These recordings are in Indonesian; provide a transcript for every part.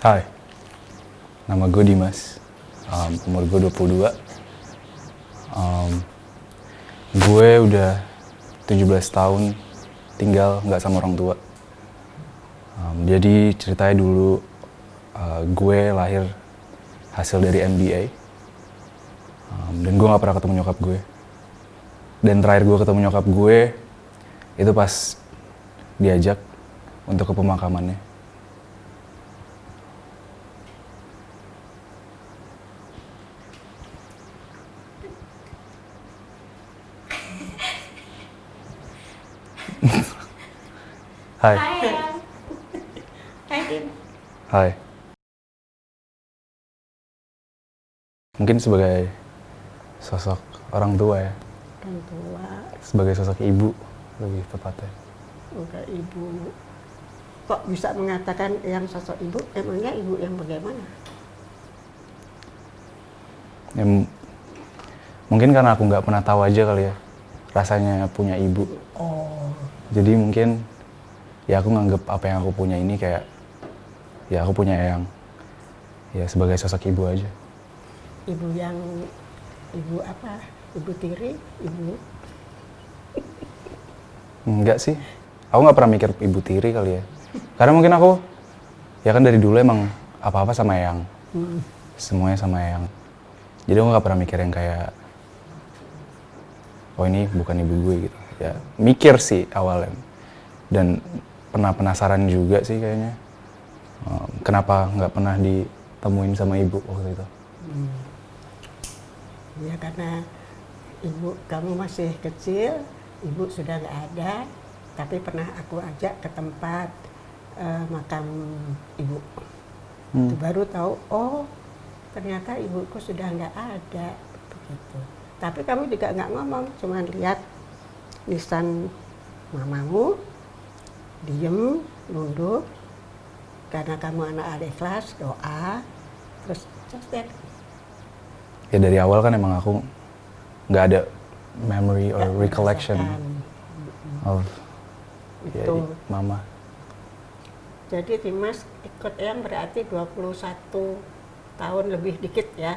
Hai, nama gue Dimas, umur gue 22. Gue udah 17 tahun tinggal nggak sama orang tua. Jadi ceritanya dulu gue lahir hasil dari MBA. Dan gue nggak pernah ketemu nyokap gue. Dan terakhir gue ketemu nyokap gue itu pas diajak untuk ke pemakamannya. Hai. Hai Eyang. Hai Dim. Hai. Mungkin sebagai sosok orang tua ya, Orang tua, sebagai sosok ibu lebih tepatnya. udah ibu. Kok bisa mengatakan yang sosok ibu? Emangnya ibu yang bagaimana? Ya, mungkin karena aku nggak pernah tahu aja kali ya rasanya punya ibu. Oh, Jadi mungkin ya aku nganggep apa yang aku punya ini kayak ya aku punya Eyang ya sebagai sosok ibu aja. ibu yang ibu apa? Ibu tiri, ibu. Enggak sih, aku nggak pernah mikir ibu tiri kali ya. Karena mungkin aku ya kan dari dulu emang apa-apa sama Eyang, semuanya sama Eyang. Jadi aku nggak pernah mikir yang kayak oh ini bukan ibu gue gitu. Ya mikir sih awalnya dan pernah penasaran juga sih kayaknya kenapa nggak pernah ditemuin sama ibu waktu itu. Ya karena ibu kamu masih kecil, ibu sudah nggak ada, tapi pernah aku ajak ke tempat makam ibu. Itu baru tahu, oh ternyata ibuku sudah nggak ada, begitu. Tapi kamu juga nggak ngomong, cuma lihat lisan mamamu, diem, nunduk, karena kamu anak ikhlas, doa, terus just that. Ya dari awal kan emang aku nggak ada memory or Nggak recollection merasakan. of ya, Itu. mama. Jadi Dimas ikut Eyang berarti 21 tahun lebih dikit ya.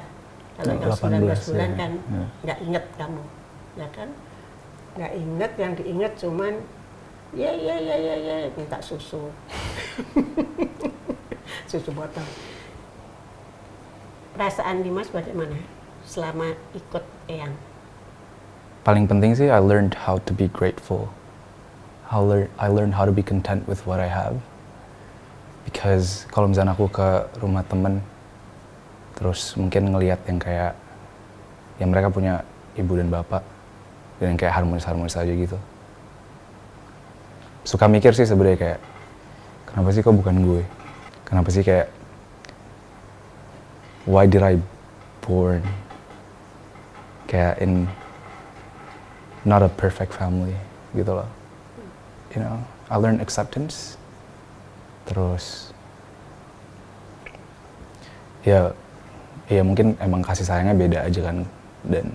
Kalau yang 19 bulan ya. kan Ya. nggak inget kamu, ya kan? Nggak inget, yang diinget cuman ya minta susu. Susu botol. Perasaan Dimas bagaimana selama ikut Eyang? Paling penting sih I learned how to be grateful. I learned how to be content with what I have. Because kalau misalnya aku ke rumah temen, terus mungkin ngelihat yang kayak, ya mereka punya ibu dan bapak, dan yang kayak harmonis-harmonis aja gitu. Suka mikir sih sebenarnya kayak, kenapa sih kok bukan gue? Kenapa sih kayak, why did I born kayak in not a perfect family gitu loh. You know, I learned acceptance. Terus ya mungkin emang kasih sayangnya beda aja kan, dan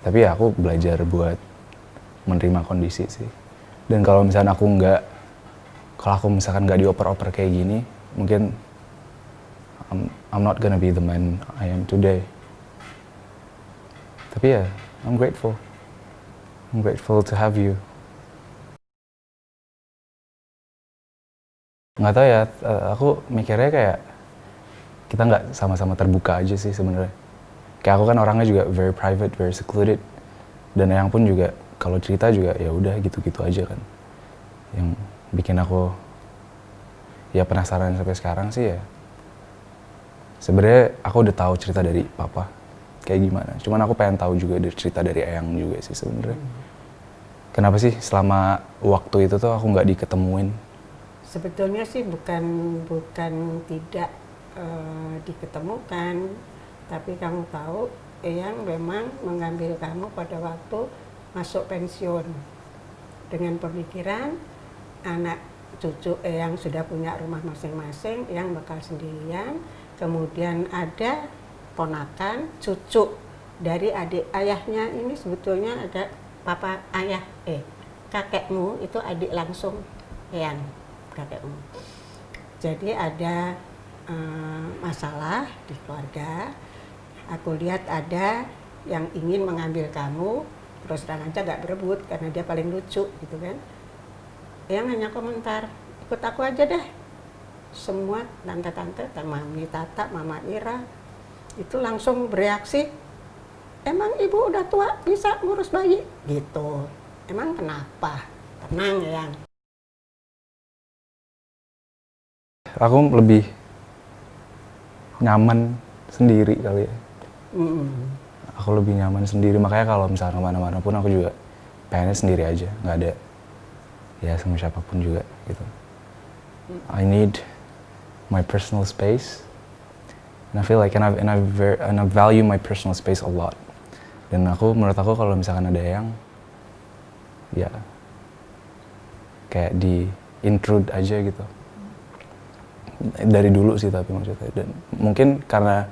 tapi ya aku belajar buat menerima kondisi sih. Dan kalau misalkan kalau aku misalkan nggak dioper-oper kayak gini, mungkin I'm not gonna be the man I am today. Tapi ya I'm grateful to have you. Nggak tahu ya, aku mikirnya kayak kita nggak sama-sama terbuka aja sih sebenarnya. Kayak aku kan orangnya juga very private, very secluded, dan Eyang pun juga kalau cerita juga ya udah gitu-gitu aja kan. Yang bikin aku ya penasaran sampai sekarang sih ya. Sebenarnya aku udah tahu cerita dari papa kayak gimana. Cuman aku pengen tahu juga dari cerita dari Eyang juga sih sebenarnya. Kenapa sih selama waktu itu tuh aku nggak diketemuin? Sebetulnya sih bukan tidak diketemukan, tapi kamu tahu Eyang memang mengambil kamu pada waktu masuk pensiun dengan pemikiran anak cucu Eyang sudah punya rumah masing-masing, Eyang bakal sendirian, kemudian ada ponakan cucu dari adik ayahnya ini sebetulnya ada kakekmu itu adik langsung Eyang, kakekmu. Jadi ada masalah di keluarga, aku lihat ada yang ingin mengambil kamu, terus terang aja nggak berebut karena dia paling lucu gitu kan. Yang hanya komentar, ikut aku aja deh. Semua tante-tante, Mami Tata, Mama Ira, itu langsung bereaksi, emang ibu udah tua bisa ngurus bayi? Gitu. Emang kenapa? Tenang ya. Aku lebih nyaman sendiri kali ya. Aku lebih nyaman sendiri, makanya kalau misalnya kemana-mana pun aku juga pengennya sendiri aja, nggak ada ya sama siapapun juga gitu. I need my personal space, and I feel like and I value my personal space a lot. Dan menurut aku kalau misalkan ada yang ya kayak di intrude aja gitu. Dari dulu sih tapi maksudnya, dan mungkin karena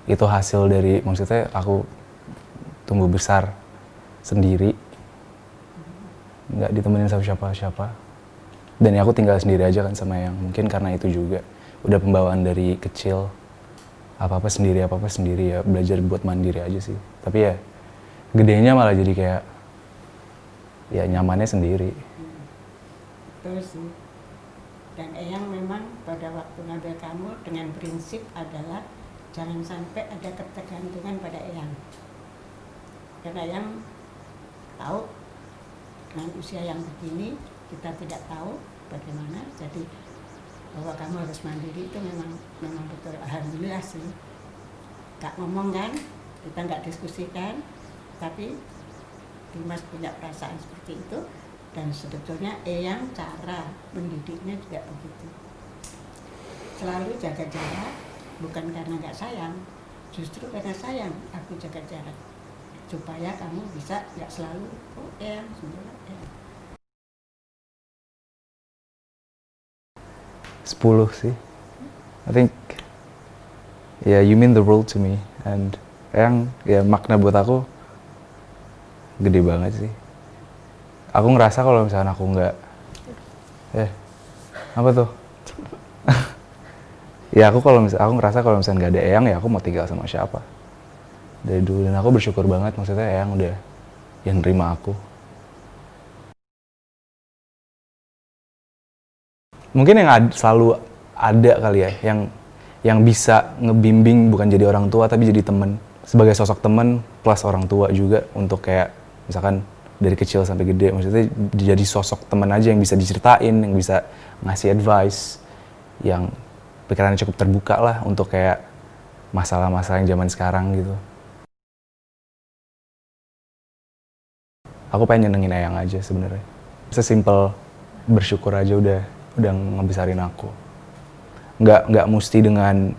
itu hasil dari maksudnya aku tumbuh besar sendiri, nggak ditemenin sama siapa-siapa, dan ya aku tinggal sendiri aja kan sama yang, mungkin karena itu juga udah pembawaan dari kecil, apa-apa sendiri ya, belajar buat mandiri aja sih. Tapi ya gedenya malah jadi kayak ya nyamannya sendiri. Terus dan Eyang memang pada waktu ngambil kamu dengan prinsip adalah jangan sampai ada ketergantungan pada Eyang. Karena Eyang tahu dengan usia yang begini kita tidak tahu bagaimana, jadi bahwa kamu harus mandiri itu memang betul. Alhamdulillah sih, gak ngomong kan, kita nggak diskusikan, tapi Dimas punya perasaan seperti itu. Dan sebetulnya Eyang cara mendidiknya juga begitu. Selalu jaga jarak, bukan karena nggak sayang, justru karena sayang aku jaga jarak. Supaya kamu bisa nggak selalu, oh Eyang, sebenarnya Eyang. 10 sih. I think yeah, you mean the world to me, and yang ya makna buat aku gede banget sih. Aku ngerasa kalau misalnya aku nggak apa tuh ya aku ngerasa kalau misalnya nggak ada Eyang ya aku mau tinggal sama siapa dari dulu, dan aku bersyukur banget maksudnya Eyang udah yang nerima aku. Mungkin yang selalu ada kali ya yang bisa ngebimbing, bukan jadi orang tua tapi jadi temen, sebagai sosok temen plus orang tua juga, untuk kayak misalkan dari kecil sampai gede, maksudnya jadi sosok teman aja yang bisa diceritain, yang bisa ngasih advice, yang pikirannya cukup terbuka lah untuk kayak masalah-masalah yang zaman sekarang gitu. Aku pengen nyenengin Eyang aja sebenarnya. Sesimpel bersyukur aja udah ngebesarin aku. Nggak mesti dengan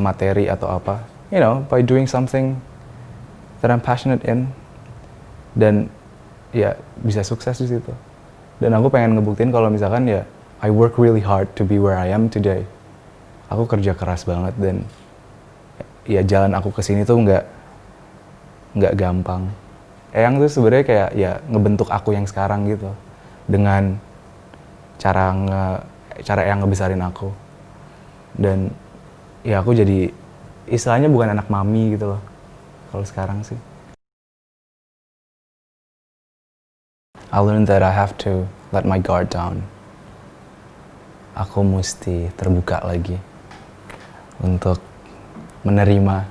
materi atau apa. By doing something that I'm passionate in, dan ya bisa sukses di situ. Dan aku pengen ngebuktiin kalau misalkan ya I work really hard to be where I am today. Aku kerja keras banget, dan ya jalan aku kesini tuh nggak gampang. Eyang tuh sebenarnya kayak ya ngebentuk aku yang sekarang gitu, dengan cara Eyang ngebesarin aku. Dan ya aku jadi istilahnya bukan anak mami gitu loh kalau sekarang sih. I learned that I have to let my guard down. Aku mesti terbuka lagi untuk menerima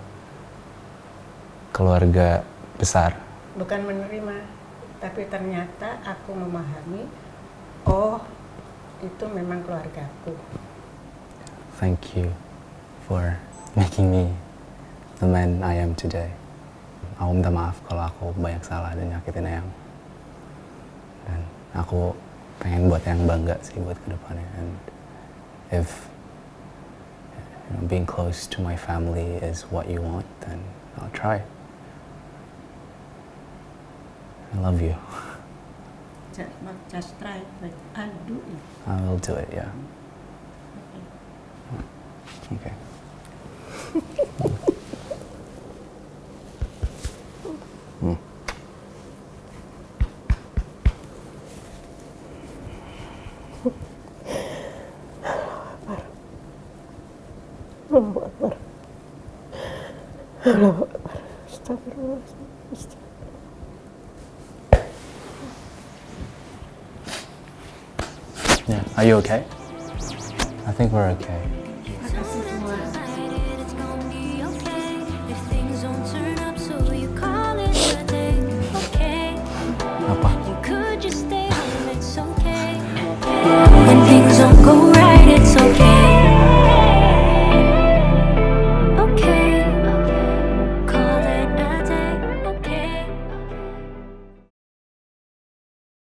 keluarga besar. Bukan menerima, tapi ternyata aku memahami, oh itu memang keluargaku. Thank you for making me the man I am today. Aku minta maaf kalau aku banyak salah dan nyakitin Eyang. Dan aku pengen buat Eyang bangga sih buat kedepannya. And if being close to my family is what you want, then I'll try. I love you. Just try, but I'll do it. I will do it, yeah. Okay. Allahu Akbar. Allahu Akbar. Astagfirullah. Yeah, are you okay? I think we're okay. Makasih semua. It's gonna be okay if things don't turn up, so you call it a day. Okay, Apa? you could just stay home, it's okay. When